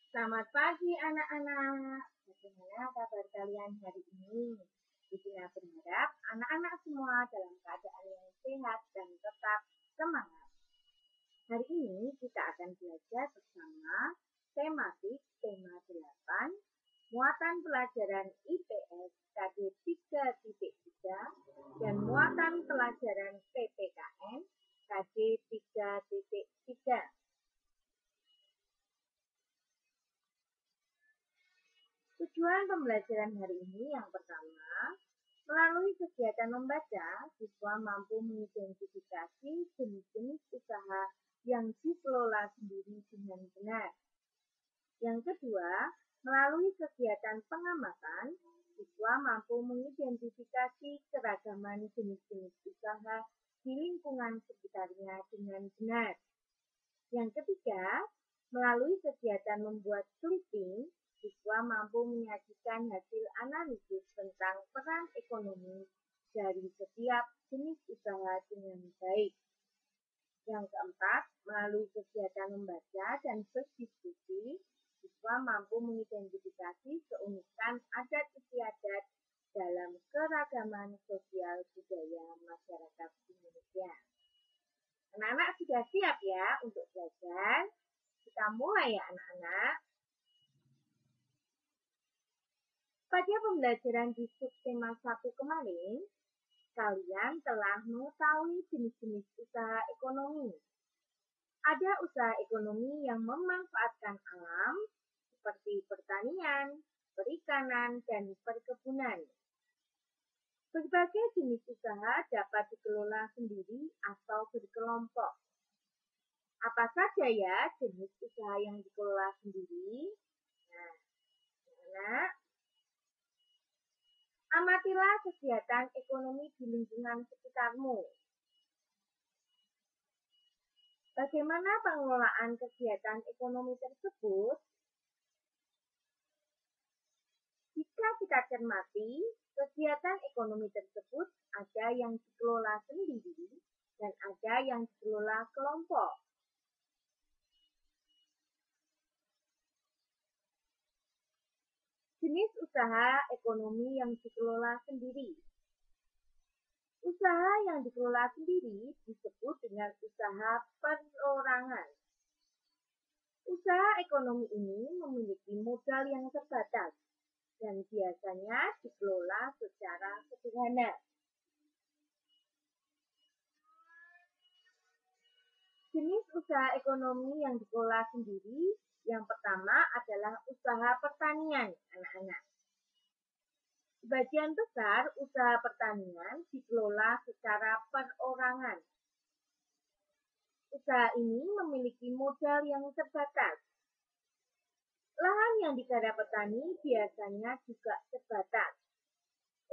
Selamat pagi anak-anak. Bagaimana kabar kalian hari ini? Ibu berharap anak-anak semua dalam keadaan yang sehat dan tetap semangat. Hari ini kita akan belajar bersama tematik tema 8, muatan pelajaran IPS KD 3.3 dan muatan pelajaran PPKN KD 3.3. Tujuan pembelajaran hari ini yang pertama, melalui kegiatan membaca, siswa mampu mengidentifikasi jenis-jenis usaha yang dikelola sendiri dengan benar. Yang kedua, melalui kegiatan pengamatan, siswa mampu mengidentifikasi keragaman jenis-jenis usaha di lingkungan sekitarnya dengan benar. Yang ketiga, melalui kegiatan membuat clipping, siswa mampu menyajikan hasil analisis tentang peran ekonomi dari setiap jenis usaha dengan baik. Yang keempat, melalui kegiatan membaca dan berdiskusi, siswa mampu mengidentifikasi keunikan adat istiadat dalam keragaman sosial budaya masyarakat Indonesia. Anak-anak sudah siap ya untuk belajar? Kita mulai ya anak-anak. Pada pembelajaran di subtema 1 kemarin, kalian telah mengetahui jenis-jenis usaha ekonomi. Ada usaha ekonomi yang memanfaatkan alam, seperti pertanian, perikanan, dan perkebunan. Berbagai jenis usaha dapat dikelola sendiri atau berkelompok. Apa saja ya jenis usaha yang dikelola sendiri? Nah, anak, amatilah kegiatan ekonomi di lingkungan sekitarmu. Bagaimana pengelolaan kegiatan ekonomi tersebut? Jika kita cermati, kegiatan ekonomi tersebut ada yang dikelola sendiri dan ada yang dikelola kelompok. Jenis usaha ekonomi yang dikelola sendiri. Usaha yang dikelola sendiri disebut dengan usaha perorangan. Usaha ekonomi ini memiliki modal yang terbatas dan biasanya dikelola secara sederhana. Jenis usaha ekonomi yang dikelola sendiri, yang pertama adalah usaha pertanian, anak-anak. Sebagian besar usaha pertanian dikelola secara perorangan. Usaha ini memiliki modal yang terbatas. Lahan yang digarap petani biasanya juga terbatas.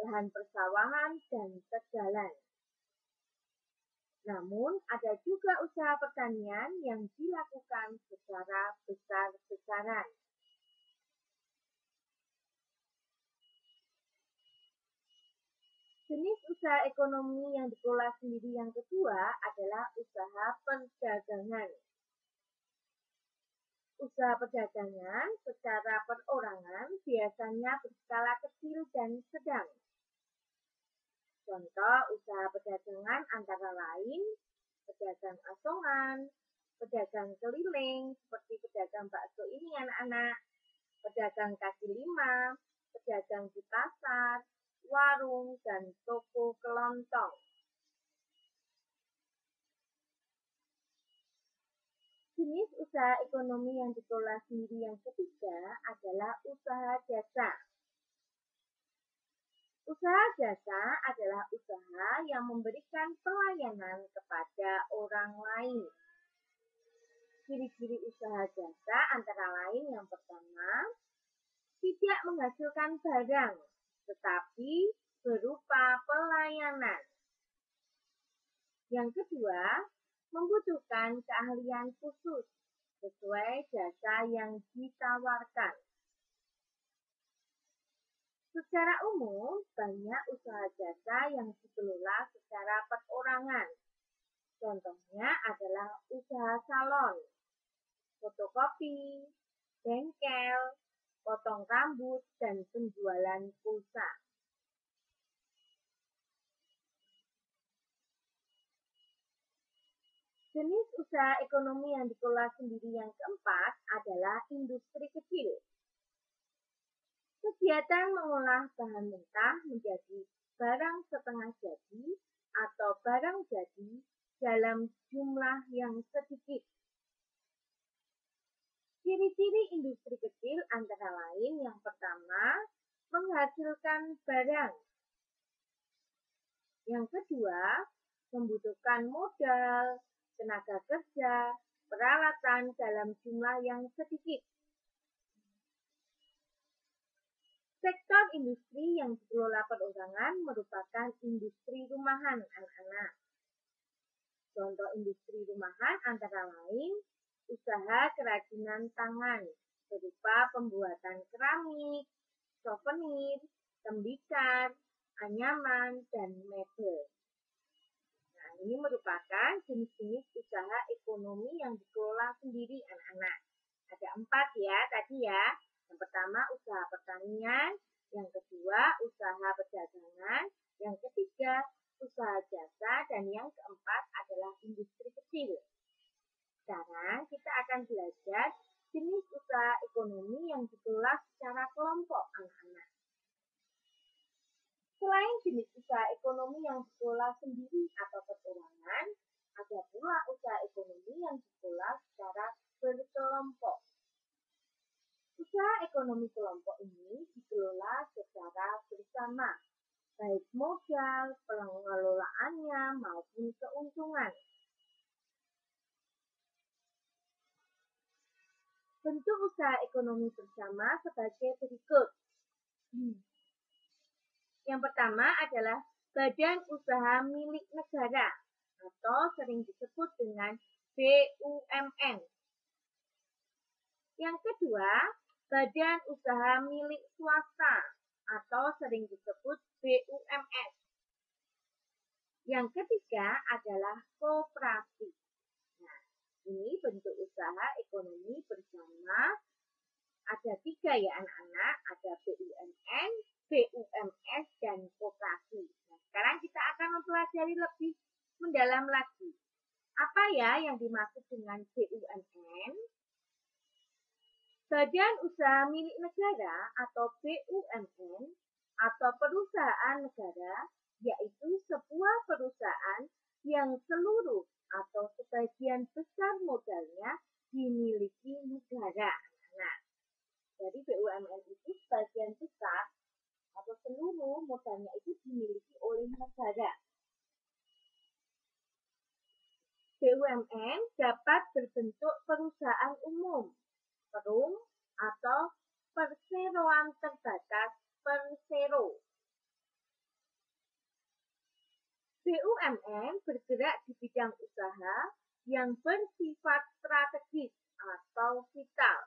Lahan persawahan dan tegalan. Namun, ada juga usaha pertanian yang dilakukan secara besar-besaran. Jenis usaha ekonomi yang dikelola sendiri yang kedua adalah usaha perdagangan. Usaha perdagangan secara perorangan biasanya berskala kecil dan sedang. Contoh usaha perdagangan antara lain pedagang asongan, pedagang keliling seperti pedagang bakso ini anak-anak, pedagang kaki lima, pedagang di pasar, warung, dan toko kelontong. Jenis usaha ekonomi yang dikelola sendiri yang ketiga adalah usaha jasa. Usaha jasa adalah usaha yang memberikan pelayanan kepada orang lain. Ciri-ciri usaha jasa antara lain yang pertama, tidak menghasilkan barang, tetapi berupa pelayanan. Yang kedua, membutuhkan keahlian khusus sesuai jasa yang ditawarkan. Secara umum, banyak usaha jasa yang dikelola secara perorangan. Contohnya adalah usaha salon, fotokopi, bengkel, potong rambut, dan penjualan pulsa. Jenis usaha ekonomi yang dikelola sendiri yang keempat adalah industri kecil. Kegiatan mengolah bahan mentah menjadi barang setengah jadi atau barang jadi dalam jumlah yang sedikit. Ciri-ciri industri kecil antara lain yang pertama, menghasilkan barang. Yang kedua, membutuhkan modal, tenaga kerja, peralatan dalam jumlah yang sedikit. Sektor industri yang dikelola perorangan merupakan industri rumahan anak-anak. Contoh industri rumahan antara lain usaha kerajinan tangan berupa pembuatan keramik, souvenir, tembikar, anyaman, dan mebel. Nah, ini merupakan jenis-jenis usaha ekonomi yang dikelola sendiri anak-anak. Ada 4 ya tadi ya. Yang pertama usaha pertanian, yang kedua usaha perdagangan, yang ketiga usaha jasa, dan yang keempat adalah industri kecil. Sekarang kita akan belajar jenis usaha ekonomi yang dikelola secara kelompok anak-anak. Selain jenis usaha ekonomi yang dikelola sendiri atau perorangan, ada pula usaha ekonomi yang dikelola secara berkelompok. Usaha ekonomi kelompok ini dikelola secara bersama, baik modal, pengelolaannya, maupun keuntungan. Bentuk usaha ekonomi bersama sebagai berikut. Yang pertama adalah badan usaha milik negara atau sering disebut dengan BUMN. Yang kedua, badan usaha milik swasta atau sering disebut BUMS. Yang ketiga adalah koperasi. Nah, ini bentuk usaha ekonomi bersama. Ada 3 ya anak-anak, ada BUMN, BUMS, dan koperasi. Nah, sekarang kita akan mempelajari lebih mendalam lagi. Apa ya yang dimaksud dengan BUMN? Badan usaha milik negara atau BUMN atau perusahaan negara yaitu sebuah perusahaan yang seluruh atau sebagian besar modalnya dimiliki negara. Nah, jadi BUMN itu sebagian besar atau seluruh modalnya itu dimiliki oleh negara. BUMN dapat berbentuk perusahaan umum, perum, atau perseroan terbatas persero. BUMN bergerak di bidang usaha yang bersifat strategis atau vital.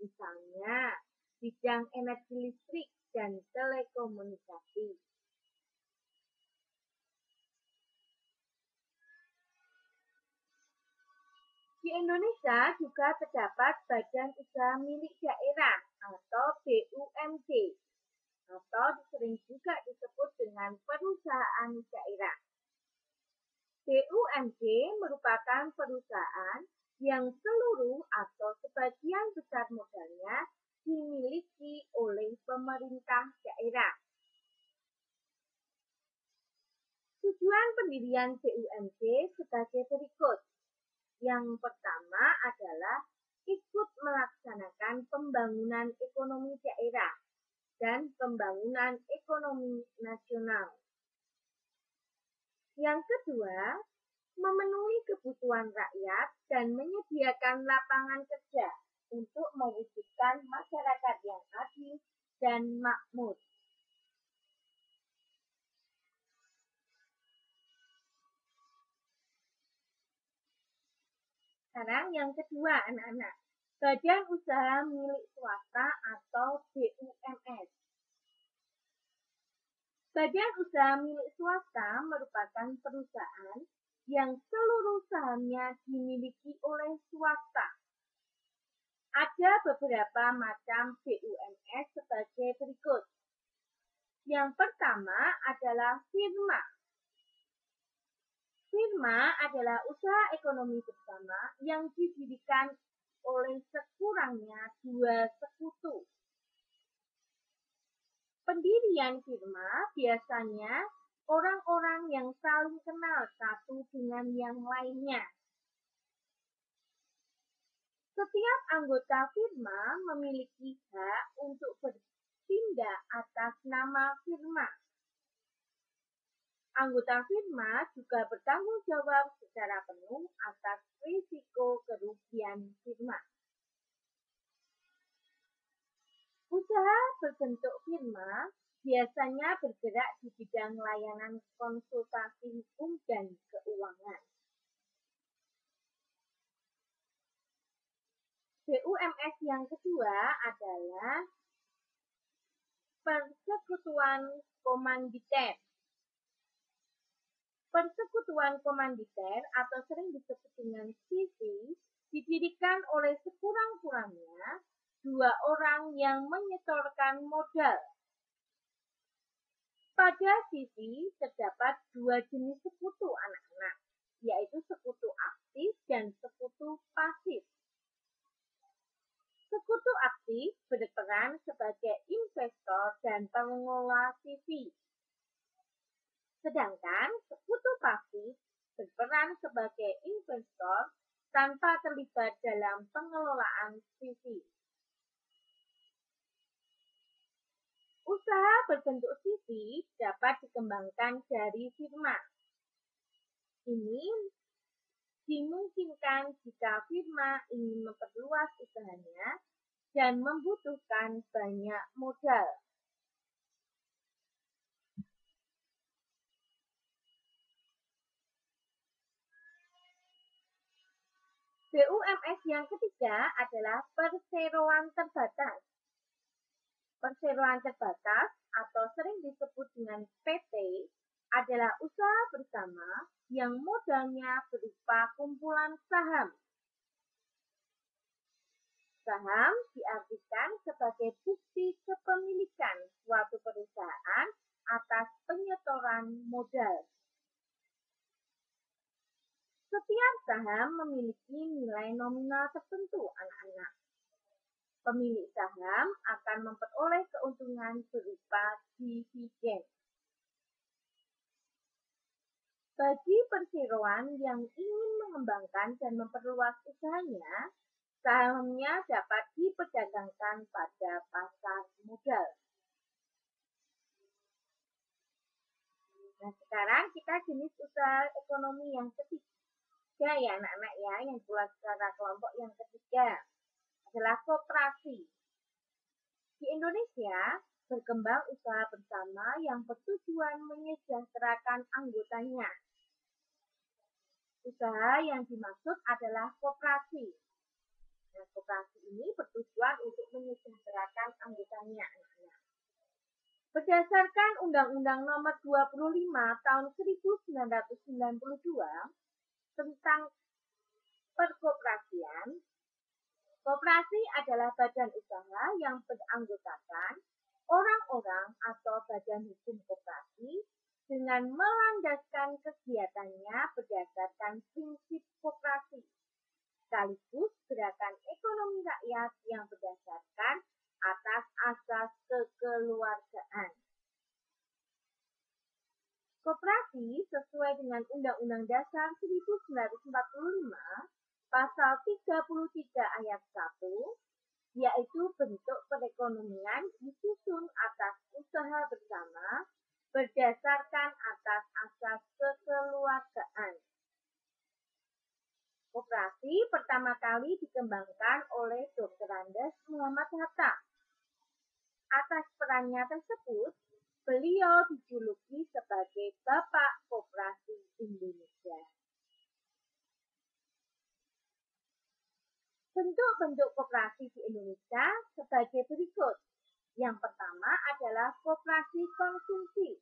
Misalnya, bidang energi listrik dan telekomunikasi. Di Indonesia juga terdapat badan usaha milik daerah atau BUMD atau sering juga disebut dengan perusahaan daerah. BUMD merupakan perusahaan yang seluruh atau sebagian besar modalnya dimiliki oleh pemerintah daerah. Tujuan pendirian BUMD sebagai berikut. Yang pertama adalah ikut melaksanakan pembangunan ekonomi daerah dan pembangunan ekonomi nasional. Yang kedua, memenuhi kebutuhan rakyat dan menyediakan lapangan kerja untuk mewujudkan masyarakat yang adil dan makmur. Sekarang yang kedua anak-anak, badan usaha milik swasta atau BUMS. Badan usaha milik swasta merupakan perusahaan yang seluruh sahamnya dimiliki oleh swasta. Ada beberapa macam BUMS sebagai berikut. Yang pertama adalah firma. Firma adalah usaha ekonomi bersama yang didirikan oleh sekurangnya dua sekutu. Pendirian firma biasanya orang-orang yang saling kenal satu dengan yang lainnya. Setiap anggota firma memiliki hak untuk bertindak atas nama firma. Anggota firma juga bertanggung jawab secara penuh atas risiko kerugian firma. Usaha berbentuk firma biasanya bergerak di bidang layanan konsultasi hukum dan keuangan. BUMS yang kedua adalah persekutuan komanditer. Persekutuan komanditer atau sering disebut dengan CV didirikan oleh sekurang-kurangnya dua orang yang menyetorkan modal. Pada CV terdapat dua jenis sekutu anak-anak, yaitu sekutu aktif dan sekutu pasif. Sekutu aktif berperan sebagai investor dan pengelola CV. Sedangkan sekutu pasif berperan sebagai investor tanpa terlibat dalam pengelolaan CV. Usaha berbentuk CV dapat dikembangkan dari firma. Ini dimungkinkan jika firma ingin memperluas usahanya dan membutuhkan banyak modal. BUMS yang ketiga adalah perseroan terbatas. Perseroan terbatas atau sering disebut dengan PT adalah usaha bersama yang modalnya berupa kumpulan saham. Saham diartikan sebagai bukti kepemilikan suatu perusahaan atas penyetoran modal. Setiap saham memiliki nilai nominal tertentu, anak-anak. Pemilik saham akan memperoleh keuntungan berupa dividen. Bagi perseroan yang ingin mengembangkan dan memperluas usahanya, sahamnya dapat diperdagangkan pada pasar modal. Nah, sekarang kita jenis usaha ekonomi yang ketiga ya anak-anak ya, yang dibuat secara kelompok yang ketiga adalah koperasi. Di Indonesia, berkembang usaha bersama yang bertujuan menyejahterakan anggotanya. Usaha yang dimaksud adalah koperasi. Nah, koperasi ini bertujuan untuk menyejahterakan anggotanya. Berdasarkan Undang-Undang Nomor 25 Tahun 1992 tentang perkoperasian, koperasi adalah badan usaha yang beranggotakan orang-orang atau badan hukum koperasi dengan melandaskan kegiatannya berdasarkan prinsip koperasi, sekaligus gerakan ekonomi rakyat yang berdasarkan atas asas kekeluargaan. Koperasi sesuai dengan Undang-Undang Dasar 1945 Pasal 33 ayat 1, yaitu bentuk perekonomian disusun atas usaha bersama berdasarkan atas asas kekeluargaan. Koperasi pertama kali dikembangkan oleh Dr. Andes Muhammad Hatta. Atas perannya tersebut, beliau dijuluki sebagai Bapak Koperasi Indonesia. Bentuk-bentuk koperasi di Indonesia sebagai berikut. Yang pertama adalah koperasi konsumsi,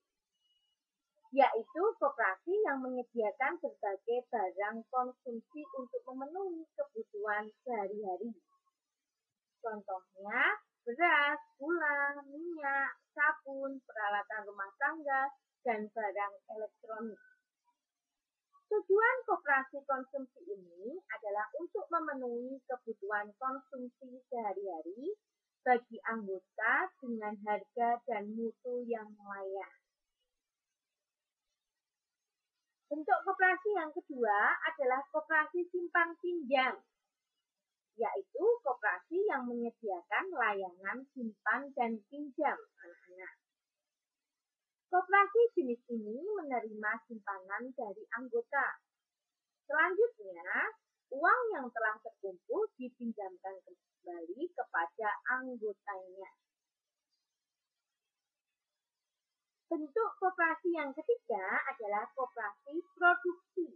yaitu koperasi yang menyediakan berbagai barang konsumsi untuk memenuhi kebutuhan sehari-hari. Contohnya beras, gula, minyak, sabun, peralatan rumah tangga, dan barang elektronik. Tujuan koperasi konsumsi ini adalah untuk memenuhi kebutuhan konsumsi sehari-hari bagi anggota dengan harga dan mutu yang layak. Bentuk koperasi yang kedua adalah koperasi simpan pinjam, yaitu koperasi yang menyediakan layanan simpan dan pinjam anak-anak. Koperasi jenis ini menerima simpanan dari anggota. Selanjutnya, uang yang telah terkumpul dipinjamkan kembali kepada anggotanya. Bentuk koperasi yang ketiga adalah koperasi produksi,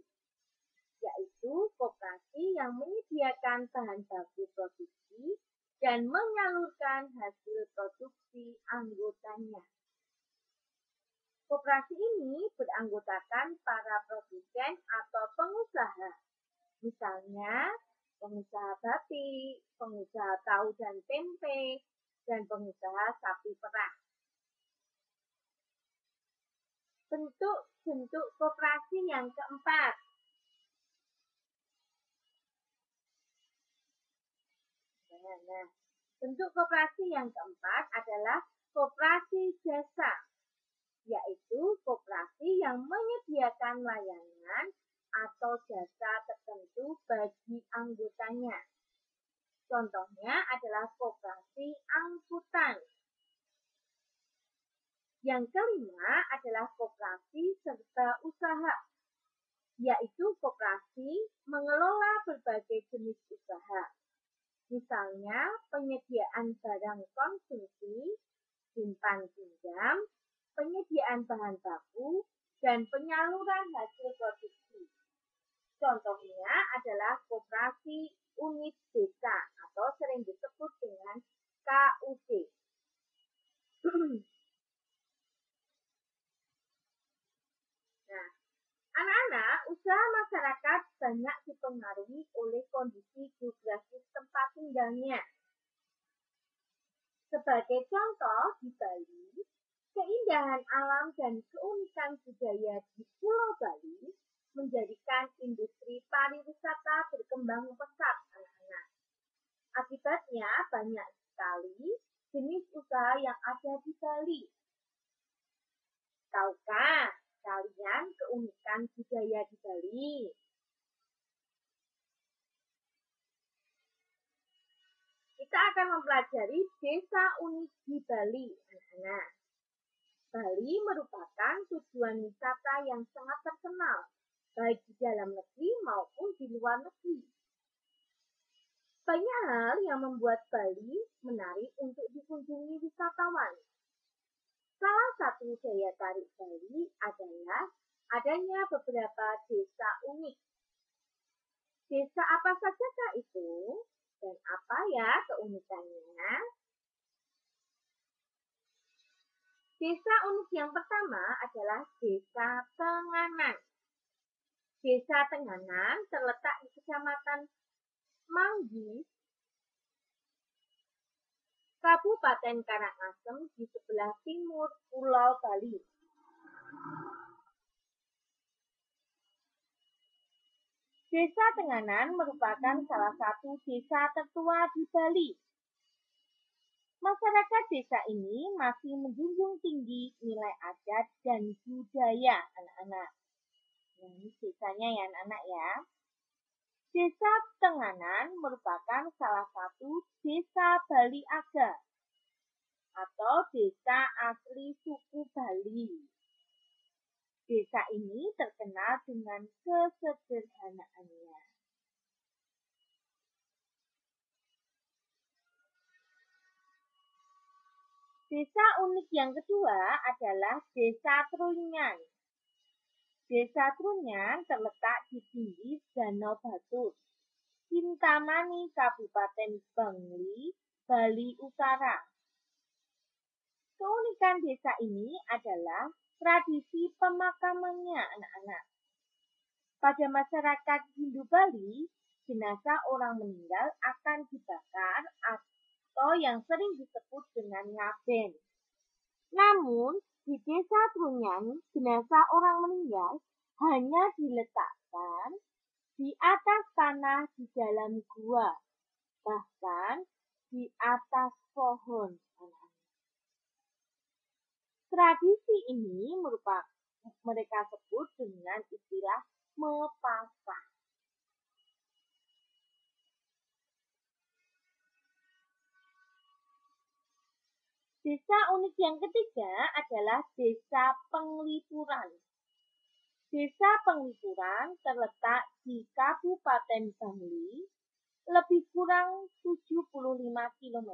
yaitu koperasi yang menyediakan bahan baku produksi dan menyalurkan hasil produksi anggotanya. Koperasi ini beranggotakan para produsen atau pengusaha, misalnya pengusaha batik, pengusaha tahu dan tempe, dan pengusaha sapi perah. Bentuk koperasi yang keempat. Bentuk koperasi yang keempat adalah koperasi jasa, yaitu koperasi yang menyediakan layanan atau jasa tertentu bagi anggotanya. Contohnya adalah koperasi angkutan. Yang kelima adalah koperasi serba usaha, yaitu koperasi mengelola berbagai jenis usaha. Misalnya penyediaan barang konsumsi, simpan pinjam, penyediaan bahan baku, dan penyaluran hasil produksi. Contohnya adalah koperasi unit desa atau sering disebut dengan KUD. Nah, anak-anak, usaha masyarakat banyak dipengaruhi oleh kondisi geografis tempat tinggalnya. Sebagai contoh, di Bali, keindahan alam dan keunikan budaya di Pulau Bali menjadikan industri pariwisata berkembang pesat, anak-anak. Akibatnya, banyak sekali jenis usaha yang ada di Bali. Tahukah kalian keunikan budaya di Bali? Kita akan mempelajari desa unik di Bali, anak-anak. Bali merupakan tujuan wisata yang sangat terkenal, baik di dalam negeri maupun di luar negeri. Banyak hal yang membuat Bali menarik untuk dikunjungi wisatawan. Salah satu daya tarik Bali adalah adanya beberapa desa unik. Desa apa sajakah itu? Dan apa ya keunikannya? Desa unik yang pertama adalah Desa Tenganan. Desa Tenganan terletak di Kecamatan Manggis, Kabupaten Karangasem di sebelah timur Pulau Bali. Desa Tenganan merupakan salah satu desa tertua di Bali. Masyarakat desa ini masih menjunjung tinggi nilai adat dan budaya, anak-anak. Nah, ini desanya ya, anak-anak ya. Desa Tenganan merupakan salah satu desa Bali Aga atau desa asli suku Bali. Desa ini terkenal dengan kesederhanaannya. Desa unik yang kedua adalah Desa Trunyan. Desa Trunyan terletak di pinggir Danau Batur, Kintamani, Kabupaten Bangli, Bali Utara. Keunikan desa ini adalah tradisi pemakamannya, anak-anak. Pada masyarakat Hindu Bali, jenazah orang meninggal akan dibakar atau yang sering disebut dengan ngaben. Namun, di desa Trunyan, jenazah orang meninggal hanya diletakkan di atas tanah di dalam gua, bahkan di atas pohon. Tradisi ini mereka sebut dengan istilah mepasah. Desa unik yang ketiga adalah Desa Penglipuran. Desa Penglipuran terletak di Kabupaten Bangli, lebih kurang 75 km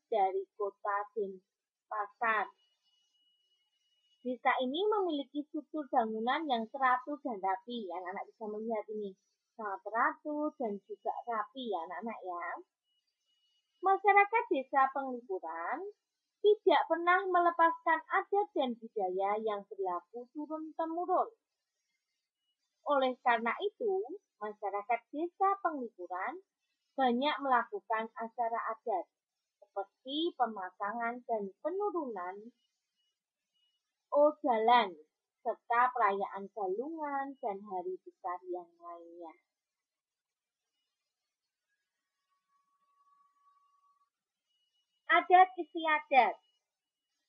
dari kota Denpasar. Desa ini memiliki struktur bangunan yang teratur dan rapi. Anak-anak bisa melihat ini, sangat teratur dan juga rapi ya anak-anak ya. Masyarakat Desa Penglipuran tidak pernah melepaskan adat dan budaya yang berlaku turun-temurun. Oleh karena itu, masyarakat Desa Penglipuran banyak melakukan acara adat seperti pemasangan dan penurunan odalan serta perayaan galungan dan hari besar yang lainnya. Adat istiadat.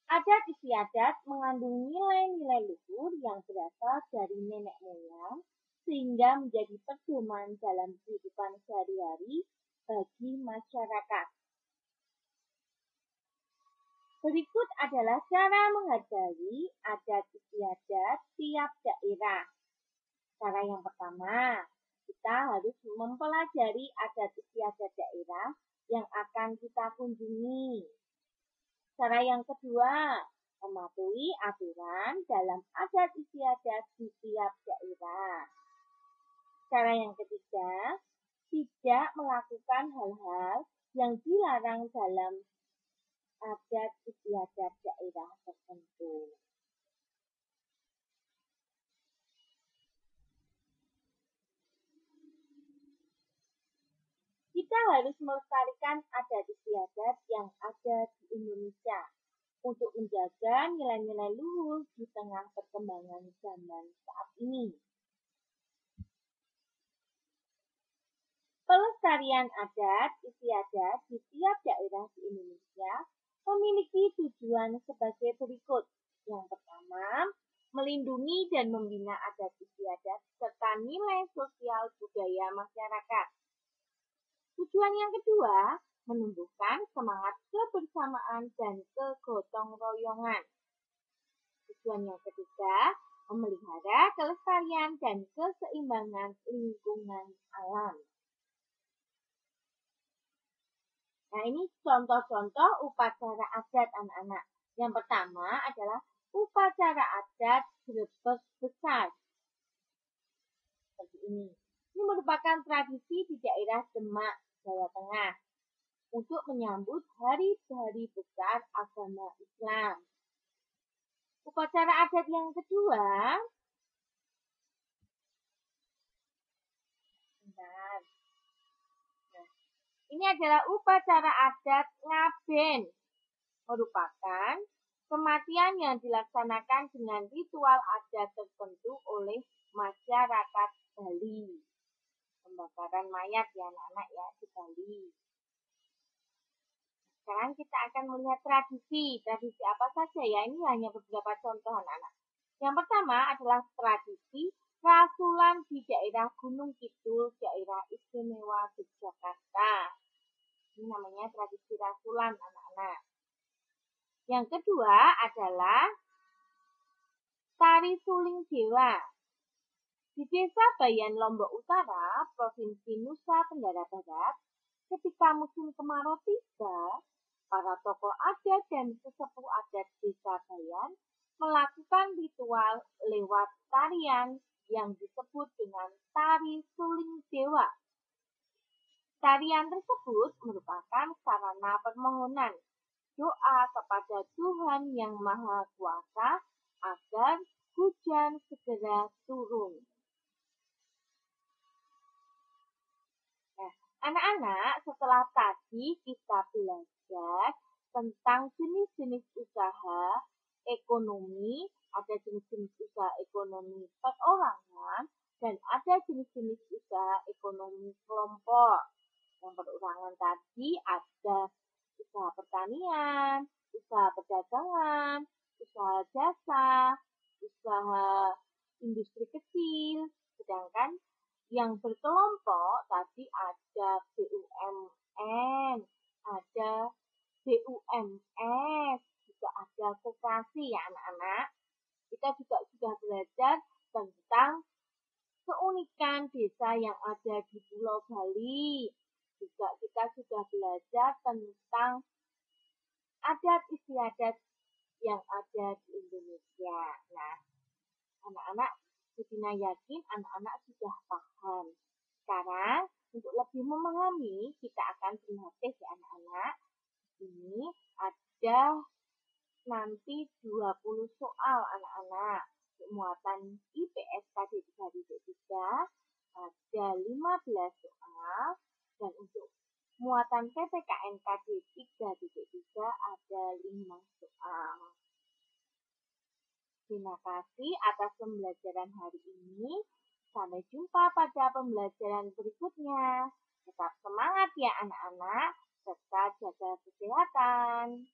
Adat istiadat mengandung nilai-nilai luhur yang berasal dari nenek moyang sehingga menjadi pedoman dalam kehidupan sehari-hari bagi masyarakat. Berikut adalah cara menghargai adat istiadat tiap daerah. Cara yang pertama, kita harus mempelajari adat istiadat daerah yang akan kita kunjungi. Cara yang kedua, mematuhi aturan dalam adat istiadat di tiap daerah. Cara yang ketiga, tidak melakukan hal-hal yang dilarang dalam adat istiadat daerah tertentu. Kita harus melestarikan adat istiadat yang ada di Indonesia untuk menjaga nilai-nilai luhur di tengah perkembangan zaman saat ini. Pelestarian adat istiadat di tiap daerah di Indonesia memiliki tujuan sebagai berikut. Yang pertama, melindungi dan membina adat istiadat serta nilai sosial budaya masyarakat. Tujuan yang kedua, menumbuhkan semangat kebersamaan dan kegotong royongan. Tujuan yang ketiga, memelihara kelestarian dan keseimbangan lingkungan alam. Nah, ini contoh-contoh upacara adat anak-anak. Yang pertama adalah upacara adat Grebeg Besar. Seperti ini. Ini merupakan tradisi di daerah Demak, Jawa Tengah untuk menyambut hari-hari besar agama Islam. Upacara adat yang kedua, ini adalah upacara adat ngaben, merupakan kematian yang dilaksanakan dengan ritual adat tertentu oleh masyarakat Bali. Pembakaran mayat ya anak-anak ya di Bali. Sekarang kita akan melihat tradisi. Tradisi apa saja ya? Ini hanya beberapa contoh anak-anak. Yang pertama adalah tradisi rasulan di daerah Gunung Kidul, daerah istimewa Yogyakarta. Ini namanya tradisi rasulan anak-anak. Yang kedua adalah tari suling dewa. Di desa Bayan Lombok Utara, Provinsi Nusa Tenggara Barat, ketika musim kemarau tiba, para tokoh adat dan sesepuh adat desa Bayan melakukan ritual lewat tarian yang disebut dengan tari suling dewa. Tarian tersebut merupakan sarana permohonan doa kepada Tuhan Yang Maha Kuasa agar hujan segera turun. Nah, anak-anak, setelah tadi kita belajar belajar tentang jenis-jenis usaha ekonomi, ada jenis-jenis usaha ekonomi perorangan, dan ada jenis-jenis usaha ekonomi kelompok. Yang perorangan tadi ada usaha pertanian, usaha perdagangan, usaha jasa, usaha industri kecil, sedangkan yang berkelompok tadi ada BUMN, ada BUMS, juga ada koperasi ya anak-anak. Kita juga sudah belajar tentang keunikan desa yang ada di Pulau Bali. Juga kita sudah belajar tentang adat istiadat yang ada di Indonesia. Nah, anak-anak, Budina yakin anak-anak sudah paham. Sekarang, untuk lebih memahami, kita akan berlatih ya anak-anak. Ini ada nanti 20 soal anak-anak. Muatan IPS KD 3.3 ada 15 soal. Dan untuk muatan PPKN KD 3.3 ada 5 soal. Terima kasih atas pembelajaran hari ini. Sampai jumpa pada pembelajaran berikutnya. Tetap semangat ya anak-anak, serta jaga kesehatan.